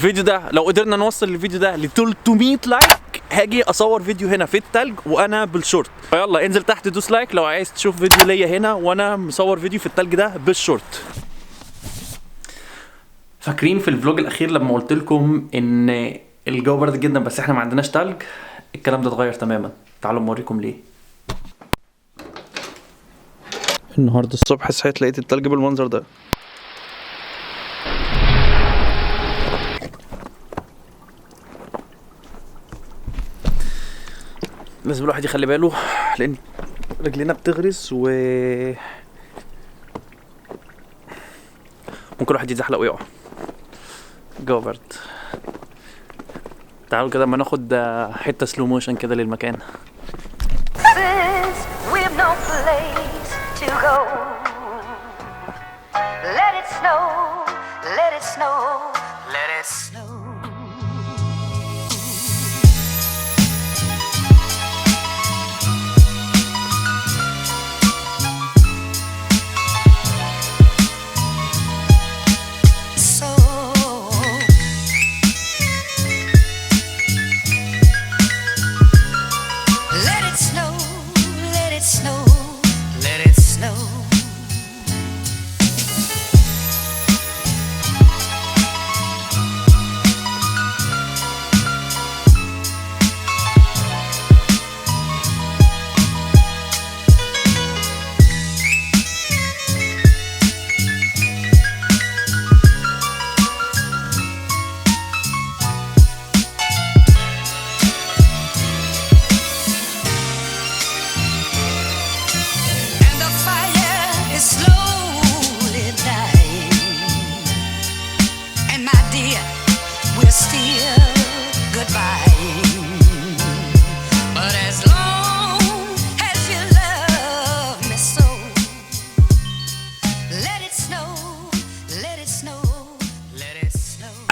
الفيديو ده لو قدرنا نوصل الفيديو ده ل 300 لايك هاجي اصور فيديو هنا في التلج وانا بالشورت. فيلا انزل تحت دوس لايك لو عايز تشوف فيديو ليا هنا وانا مصور فيديو في التلج ده بالشورت. فاكرين في الفلوج الاخير لما قلت لكم ان الجو برد جدا بس احنا ما عندناش تلج؟ الكلام ده اتغير تماما. تعالوا اوريكم ليه. النهارده الصبح صحيت لقيت التلج بالمنظر ده. لازم الواحد يخلي باله لان رجلينا بتغرس و ممكن الواحد يتزحلق ويقع. الجو برد. تعالوا كده اما ناخد حته سلو موشن كده للمكان.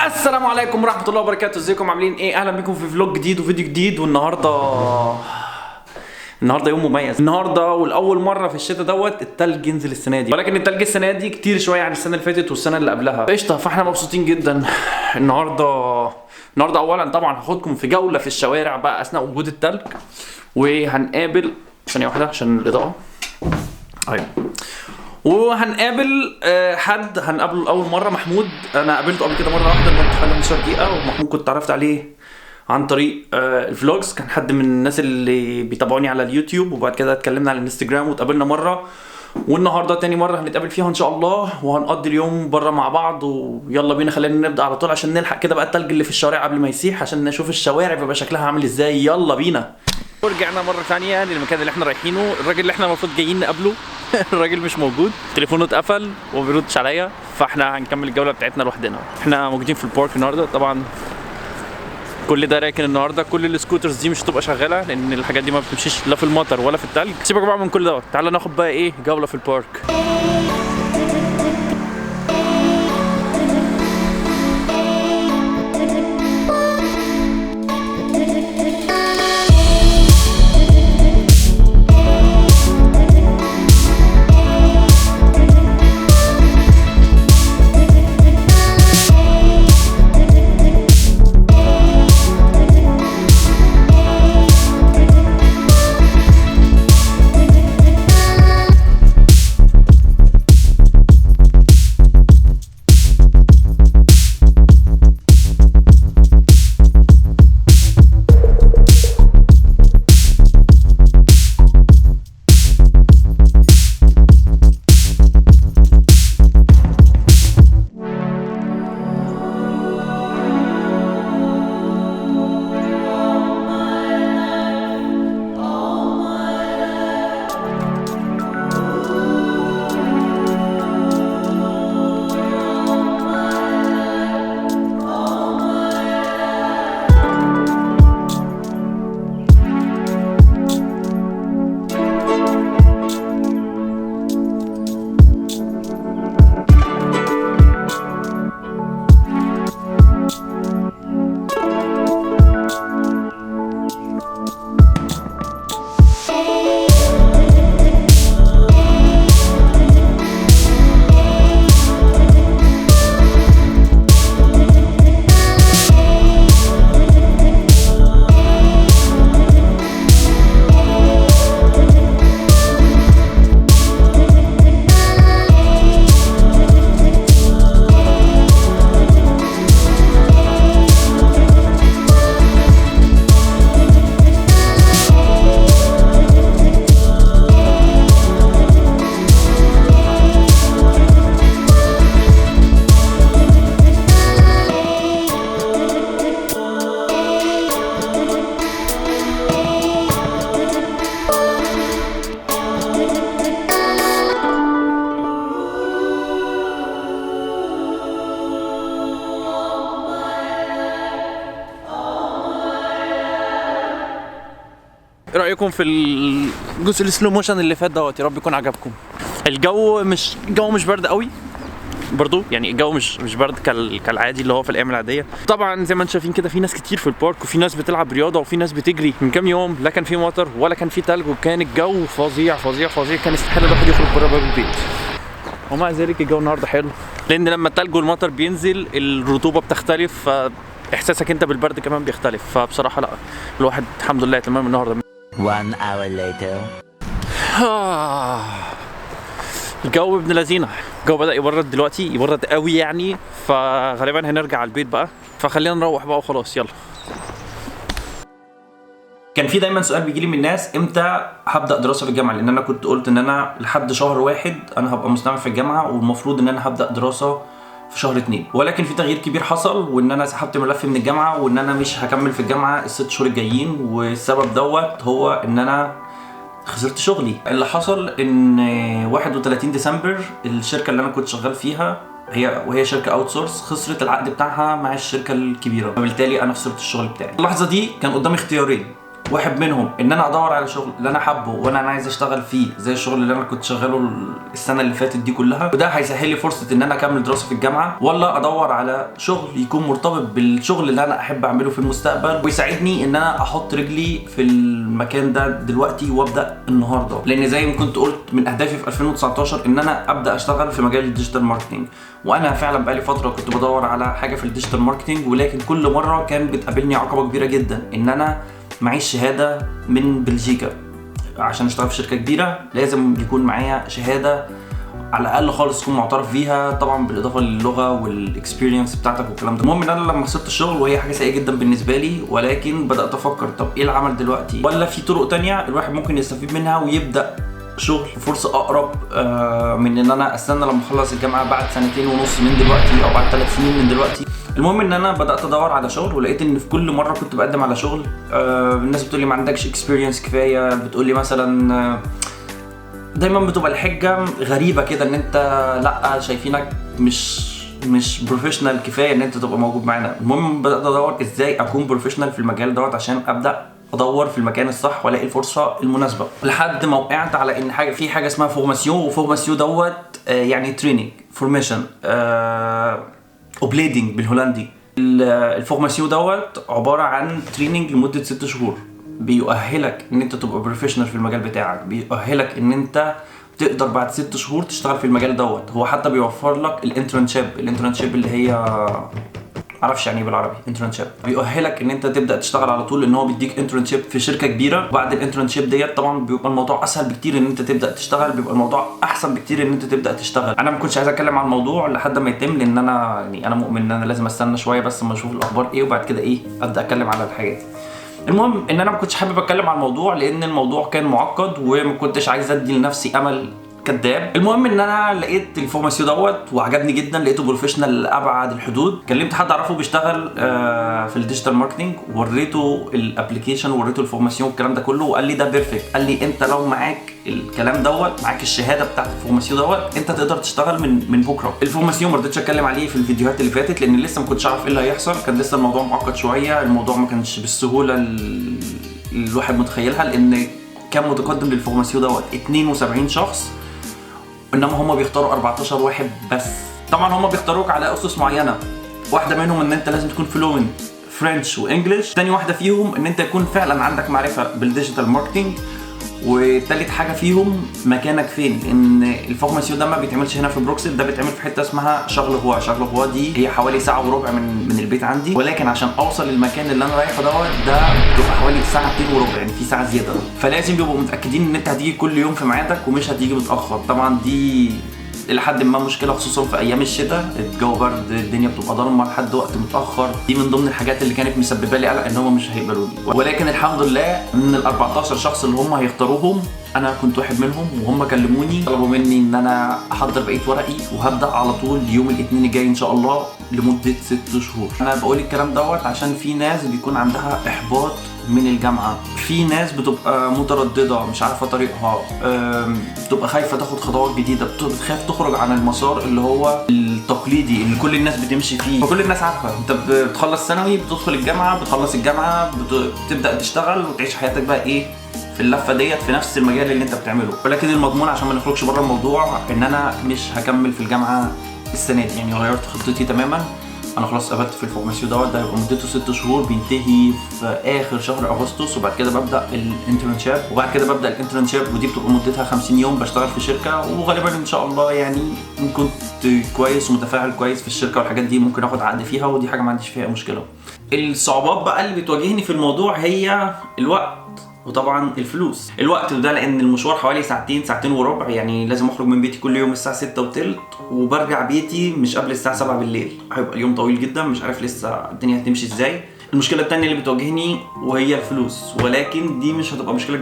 السلام عليكم ورحمة الله وبركاته. ازيكم عاملين ايه؟ اهلا بكم في فلوج جديد وفيديو جديد. والنهارده يوم مميز. النهارده والاول مرة في الشتاء دوت التلج ينزل السنة دي، ولكن التلج السنة دي كتير شوية عن السنة اللي فاتت والسنة اللي قبلها. قشطة. فاحنا مبسوطين جدا. النهارده اولا طبعا هاخدكم في جولة في الشوارع بقى اثناء وجود التلج، وهنقابل ثانية واحدة عشان الإضاءة. ايوه. وهنقابل حد هنقابله لاول مره، محمود. انا قابلته قبل كده مره واحده لمده حوالي 15 دقيقه، ومحمود كنت اتعرفت عليه عن طريق الفلوجز. كان حد من الناس اللي بيتابعوني على اليوتيوب، وبعد كده اتكلمنا على الانستجرام واتقابلنا مره، والنهارده تاني مره هنتقابل فيها ان شاء الله، وهنقضي اليوم بره مع بعض. ويلا بينا خلينا نبدا على طول عشان نلحق كده بقى التلج اللي في الشوارع قبل ما يسيح، عشان نشوف الشوارع بيبقى شكلها عامل ازاي. يلا بينا. ورجعنا مره ثانيه للمكان اللي احنا رايحينه. الراجل اللي احنا المفروض جايين نقابله الراجل مش موجود، تليفونه اتقفل وما بيردش عليا، فاحنا هنكمل الجوله بتاعتنا لوحدنا. احنا موجودين في البارك النهارده. طبعا كل ده راكن النهارده، كل السكوترز دي مش هتبقى شغاله لان الحاجات دي ما بتمشيش لا في المطر ولا في التلج. سيبك بقى من كل دوت، تعالى ناخد بقى ايه جوله في البارك. ايه رايكم في الجزء السلو موشن اللي فات دوت؟ يا رب يكون عجبكم. الجو مش برد قوي برضو، يعني الجو مش برد كالعادي اللي هو في الايام العاديه. طبعا زي ما انتم شايفين كده في ناس كتير في البارك، وفي ناس بتلعب رياضه، وفي ناس بتجري. من كام يوم لا كان في مطر ولا كان في تلج، وكان الجو فظيع فظيع فظيع، كان استحاله الواحد يخرج بره باب البيت. ومع ذلك الجو النهارده حلو، لان لما التلج والمطر بينزل الرطوبه بتختلف، فاحساسك انت بالبرد كمان بيختلف. فبصراحه لا، الواحد الحمد لله تمام النهارده. 1 hour later. الجو ابن لذينه، الجو بدأ يبرد دلوقتي، يبرد قوي يعني، فغالبا هنرجع على البيت بقى، فخلينا نروح بقى وخلاص. يلا. كان في دايما سؤال بيجيلي من الناس، امتى هبدأ دراسة في الجامعة؟ لان انا كنت قلت ان انا لحد شهر 1 انا هبقى مستمع في الجامعة، والمفروض ان انا هبدأ دراسة في شهر 2، ولكن في تغيير كبير حصل، وان انا سحبت ملفي من الجامعة، وان انا مش هكمل في الجامعة ال6 شهور الجايين. والسبب دوت هو ان انا خسرت شغلي. اللي حصل ان 31 ديسمبر الشركه اللي انا كنت شغال فيها وهي شركه اوت سورس خسرت العقد بتاعها مع الشركه الكبيره، فبالتالي انا خسرت الشغل بتاعي. اللحظه دي كان قدامي اختيارين، واحد منهم ان انا ادور على شغل اللي انا حابه وانا عايز اشتغل فيه زي الشغل اللي انا كنت شغاله السنه اللي فاتت دي كلها، وده هيسهل لي فرصه ان انا اكمل دراسه في الجامعه، ولا ادور على شغل يكون مرتبط بالشغل اللي انا احب اعمله في المستقبل ويساعدني ان انا احط رجلي في المكان ده دلوقتي وابدا النهارده. لان زي ما كنت قلت من اهدافي في 2019 ان انا ابدا اشتغل في مجال الديجيتال ماركتنج، وانا فعلا بقالي فتره كنت بدور على حاجه في الديجيتال ماركتنج، ولكن كل مره كان بتقابلني عقبه كبيره جدا، ان انا معيش شهاده من بلجيكا. عشان اشتغل في شركه كبيره لازم يكون معايا شهاده على الاقل خالص تكون معترف بيها، طبعا بالاضافه للغه والاكسبيرينس بتاعتك والكلام ده. المهم ان انا لما سبت الشغل وهي حاجه سيئه جدا بالنسبه لي، ولكن بدات افكر طب ايه العمل دلوقتي، ولا في طرق تانية الواحد ممكن يستفيد منها ويبدا شغل فرصه اقرب من ان انا استنى لما اخلص الجامعه بعد 2.5 سنين من دلوقتي او بعد 3 سنين من دلوقتي. المهم ان انا بدات ادور على شغل، ولقيت ان في كل مره كنت بقدم على شغل الناس بتقول لي ما عندكش اكسبيرينس كفايه، بتقول لي مثلا دايما بتبقى الحجه غريبه كده ان انت لا شايفينك مش بروفيشنال كفايه ان انت تبقى موجود معانا. المهم بدات ادور ازاي اكون بروفيشنال في المجال دوت عشان ابدا ادور في المكان الصح والاقي الفرصه المناسبه، لحد ما وقعت على ان حاجه اسمها فورماسيون. وفورماسيون دوت يعني تريننج فورميشن وبليدنج بالهولندي. الفورماسيون دوت عباره عن تريننج لمده 6 شهور، بيؤهلك ان انت تبقى بروفيشنال في المجال بتاعك، بيؤهلك ان انت تقدر بعد 6 شهور تشتغل في المجال دوت. هو حتى بيوفر لك الانترنشيب اللي هي معرفش يعني ايه بالعربي انترنشيب، بيؤهلك ان انت تبدا تشتغل على طول، ان هو بيديك انترنشيب في شركه كبيره. وبعد الانترنشيب ديت طبعا بيبقى الموضوع اسهل بكتير ان انت تبدا تشتغل، بيبقى الموضوع احسن بكتير ان انت تبدا تشتغل. انا ما كنتش عايز اتكلم عن الموضوع لحد ما يتم، لان انا مؤمن ان انا لازم استنى شويه بس اما اشوف الاخبار ايه، وبعد كده ابدا اتكلم على الحاجات. المهم ان انا ما كنتش حابب اتكلم عن الموضوع لان الموضوع كان معقد، وما كنتش عايز ادي لنفسي امل كداب. المهم ان انا لقيت الفورماسيون دوت وعجبني جدا، لقيته بروفيشنال لابعد الحدود. كلمت حد اعرفه بيشتغل في الديجيتال ماركتنج، وريته الابلكيشن وريته الفورماسيون والكلام ده كله، وقال لي ده بيرفكت. قال لي انت لو معاك الكلام دوت، معاك الشهاده بتاعت الفورماسيون دوت، انت تقدر تشتغل من بكره. الفورماسيون ما رضيتش اتكلم عليه في الفيديوهات اللي فاتت لان لسه ما كنتش عارف ايه اللي هيحصل، كان لسه الموضوع معقد شويه، الموضوع ما كانش بالسهوله اللي الواحد متخيلها، لان كان متقدم للفورماسيون دوت 72 شخص، انما هم بيختاروا 14 واحد بس. طبعا هم بيختاروك على اسس معينه، واحده منهم ان انت لازم تكون فلوينت فرنش وانجلش، تاني واحده فيهم ان انت يكون فعلا عندك معرفه بالديجيتال ماركتنج، وتالت حاجه فيهم مكانك فين. ان الفورماسيون ده ما بيتعملش هنا في بروكسل، ده بيتعمل في حته اسمها شارلغوا دي هي حوالي 1.25 ساعة من البيت عندي، ولكن عشان اوصل للمكان اللي انا رايحه دوت ده بتبقى حوالي 2.25 ساعة، يعني في ساعه زياده. فلازم يبقوا متاكدين ان انت هتيجي كل يوم في ميعادك ومش هتيجي متاخر. طبعا دي لحد ما مشكله، خصوصا في ايام الشتاء، الجو برد، الدنيا بتبقى ضلمه لحد وقت متاخر. دي من ضمن الحاجات اللي كانت مسببه لي قلق ان هم مش هيقبلوني، ولكن الحمد لله من ال 14 شخص اللي هم هيختاروهم انا كنت واحد منهم. وهم كلموني طلبوا مني ان انا احضر بقيه ورقي وهبدا على طول يوم الاثنين الجاي ان شاء الله لمده 6 شهور. انا بقول الكلام دوت عشان في ناس بيكون عندها احباط من الجامعه، في ناس بتبقى متردده مش عارفه طريقها، بتبقى خايفه تاخد خطوات جديده، بتخاف تخرج عن المسار اللي هو التقليدي اللي كل الناس بتمشي فيه. فكل الناس عارفه انت بتخلص ثانوي، بتدخل الجامعه، بتخلص الجامعه، بتبدا تشتغل وتعيش حياتك بقى في اللفه ديت في نفس المجال اللي انت بتعمله. ولكن المضمون عشان ما نخرجش بره الموضوع ان انا مش هكمل في الجامعه السنه دي، يعني غيرت خطتي تماما. انا خلاص قبلت في الفارماسيو دوت، ده هيبقى مدته 6 شهور بينتهي في اخر شهر اغسطس، وبعد كده ببدا الانترنشيب، ودي بتبقى مدتها 50 يوم بشتغل في شركه، وغالبا ان شاء الله يعني ان كنت كويس ومتفاعل كويس في الشركه والحاجات دي ممكن اخد عقد فيها، ودي حاجه ما عنديش فيها مشكله. الصعوبات بقى اللي بتواجهني في الموضوع هي الوقت، وطبعا الفلوس. الوقت ده لان المشوار حوالي ساعتين وربع، يعني لازم اخرج من بيتي كل يوم الساعه 6:15 وبرجع بيتي مش قبل الساعه 7 بالليل. هيبقى اليوم طويل جدا، مش عارف لسه الدنيا هتمشي ازاي. المشكله الثانيه اللي بتواجهني وهي الفلوس، ولكن دي مش هتبقى مشكله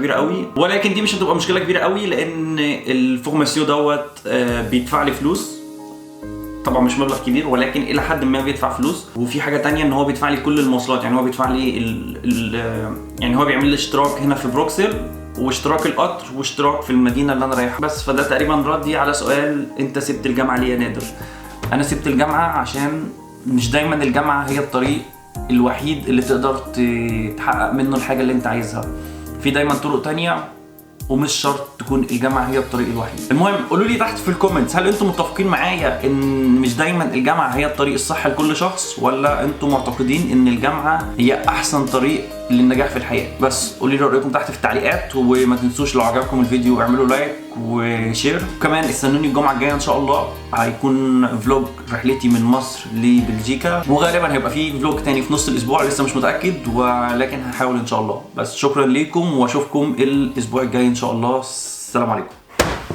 كبيره قوي، لان الفارماسيو دوت بيدفع لي فلوس، طبعا مش مبلغ كبير ولكن الى حد ما بيدفع فلوس. وفي حاجه تانية ان هو بيدفع لي كل المواصلات، يعني هو بيدفع لي يعني هو بيعمل لي اشتراك هنا في بروكسل، واشتراك القطر، واشتراك في المدينه اللي انا رايحها بس. فده تقريبا ردي على سؤال انت سبت الجامعه ليه يا نادر. انا سبت الجامعه عشان مش دايما الجامعه هي الطريق الوحيد اللي تقدر تحقق منه الحاجه اللي انت عايزها. في دايما طرق تانية ومش شرط تكون الجامعه هي الطريق الوحيد. المهم قولوا لي تحت في الكومنتس، هل انتم متفقين معايا ان مش دايما الجامعه هي الطريق الصح لكل شخص، ولا انتم معتقدين ان الجامعه هي احسن طريق للنجاح في الحياه؟ بس قولوا لي رايكم تحت في التعليقات، وما تنسوش لو عجبكم الفيديو اعملوا لايك وشير. كمان استنوني الجمعه الجايه ان شاء الله، هيكون فلوج رحلتي من مصر لبلجيكا، وغالبا هيبقى فيه فلوج تاني في نص الاسبوع، لسه مش متاكد ولكن هحاول ان شاء الله. بس شكرا ليكم واشوفكم الاسبوع الجاي ان شاء الله. السلام عليكم.